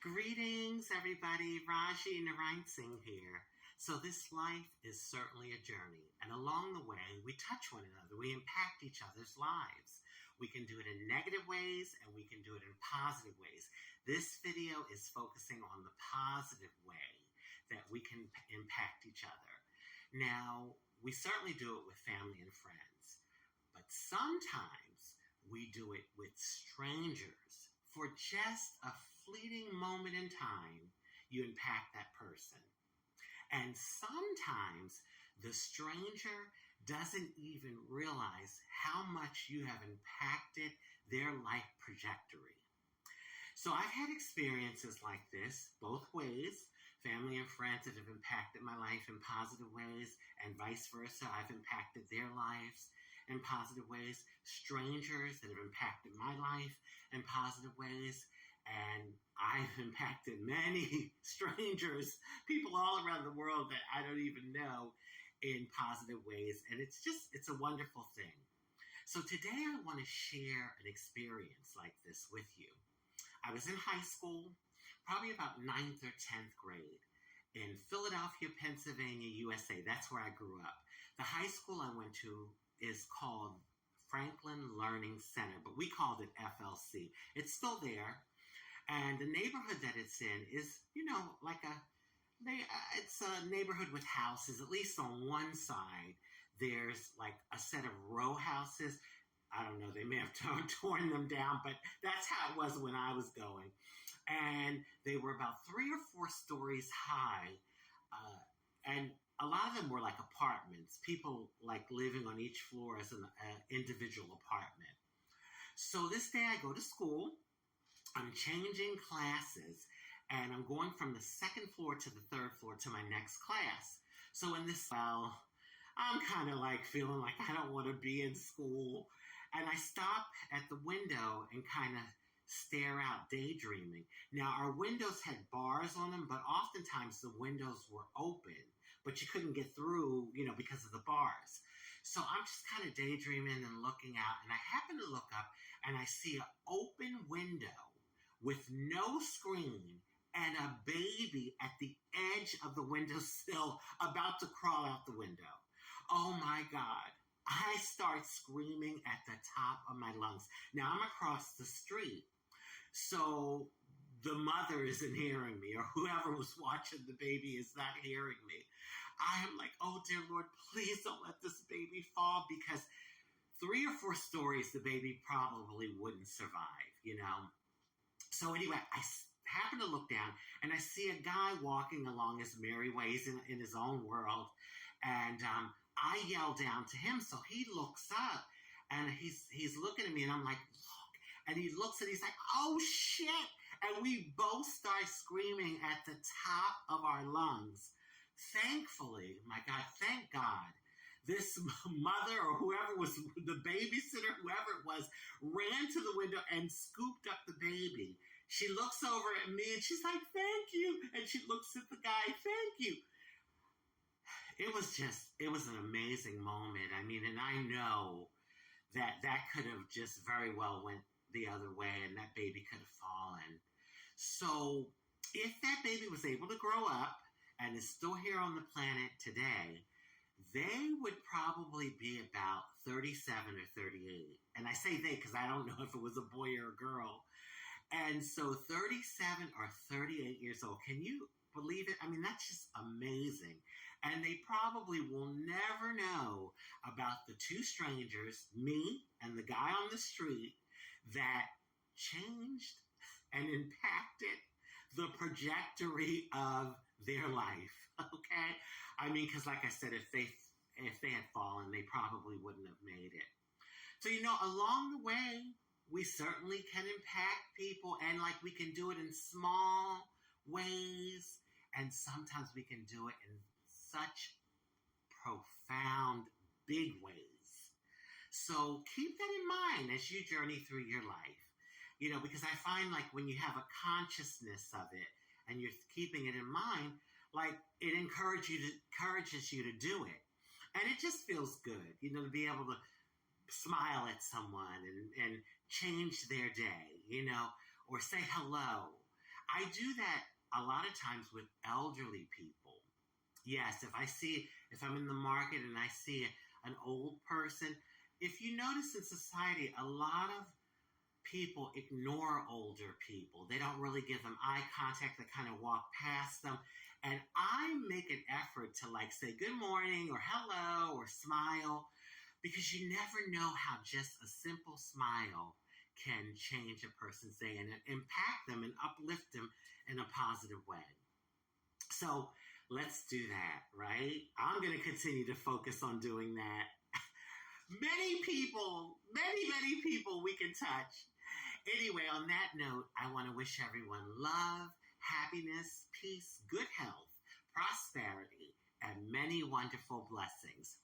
Greetings, everybody. Rajee Narinesingh here. So this life is certainly a journey, and along the way, we touch one another. We impact each other's lives. We can do it in negative ways, and we can do it in positive ways. This video is focusing on the positive way that we can impact each other. Now, we certainly do it with family and friends, but sometimes we do it with strangers. For just a fleeting moment in time, you impact that person. And sometimes the stranger doesn't even realize how much you have impacted their life trajectory. So I've had experiences like this, both ways. Family and friends that have impacted my life in positive ways, and vice versa. I've impacted their lives in positive ways. Strangers that have impacted my life in positive ways. And I've impacted many strangers, people all around the world that I don't even know, in positive ways. And it's a wonderful thing. So today I want to share an experience like this with you. I was in high school, probably about 9th or 10th grade, in Philadelphia, Pennsylvania, USA. That's where I grew up. The high school I went to is called Franklin Learning Center, but we called it FLC. It's still there. And the neighborhood that it's in is, it's a neighborhood with houses. At least on one side, there's like a set of row houses. I don't know, they may have torn them down, but that's how it was when I was going. And they were about 3 or 4 stories high. And a lot of them were like apartments, people like living on each floor as an individual apartment. So this day I go to school, I'm changing classes, and I'm going from the 2nd floor to the 3rd floor to my next class. So in this, I'm kind of like feeling like I don't want to be in school. And I stop at the window and kind of stare out, daydreaming. Now, our windows had bars on them, but oftentimes the windows were open, but you couldn't get through, because of the bars. So I'm just kind of daydreaming and looking out, and I happen to look up, and I see an open window with no screen and a baby at the edge of the windowsill about to crawl out the window. Oh my God. I start screaming at the top of my lungs. Now I'm across the street, so the mother isn't hearing me, or whoever was watching the baby is not hearing me. I am like, oh dear Lord, please don't let this baby fall, because 3 or 4 stories the baby probably wouldn't survive, So anyway, I happen to look down and I see a guy walking along his merry ways in his own world, and I yell down to him, so he looks up, and he's looking at me, and I'm like, look, and he looks and he's like, oh shit, and we both start screaming at the top of our lungs. Thankfully, my God, thank God, this mother or whoever was the babysitter, whoever it was, ran to the window and scooped up the baby. She looks over at me and she's like, thank you, and she looks at the guy, thank you. It was an amazing moment. I mean, and I know that could have just very well went the other way, and that baby could have fallen. So if that baby was able to grow up and is still here on the planet today, they would probably be about 37 or 38. And I say they because I don't know if it was a boy or a girl. And so 37 or 38 years old. Can you believe it? I mean, that's just amazing. And they probably will never know about the 2 strangers, me and the guy on the street, that changed and impacted the trajectory of their life. Okay? I mean, because like I said, if they had fallen, they probably wouldn't have made it. So, along the way, we certainly can impact people, and we can do it in small ways. And sometimes we can do it in such profound, big ways. So keep that in mind as you journey through your life. Because I find when you have a consciousness of it and you're keeping it in mind, it encourages you to do it. And it just feels good, to be able to smile at someone and change their day, or say hello. I do that a lot of times with elderly people. Yes, if I'm in the market and I see an old person, if you notice in society, a lot of people ignore older people. They don't really give them eye contact. They kind of walk past them. And I make an effort to like say good morning or hello or smile, because you never know how just a simple smile can change a person's day and impact them and uplift them in a positive way. So let's do that, right? I'm going to continue to focus on doing that. Many people we can touch. Anyway, on that note, I want to wish everyone love, happiness, peace, good health, prosperity, and many wonderful blessings.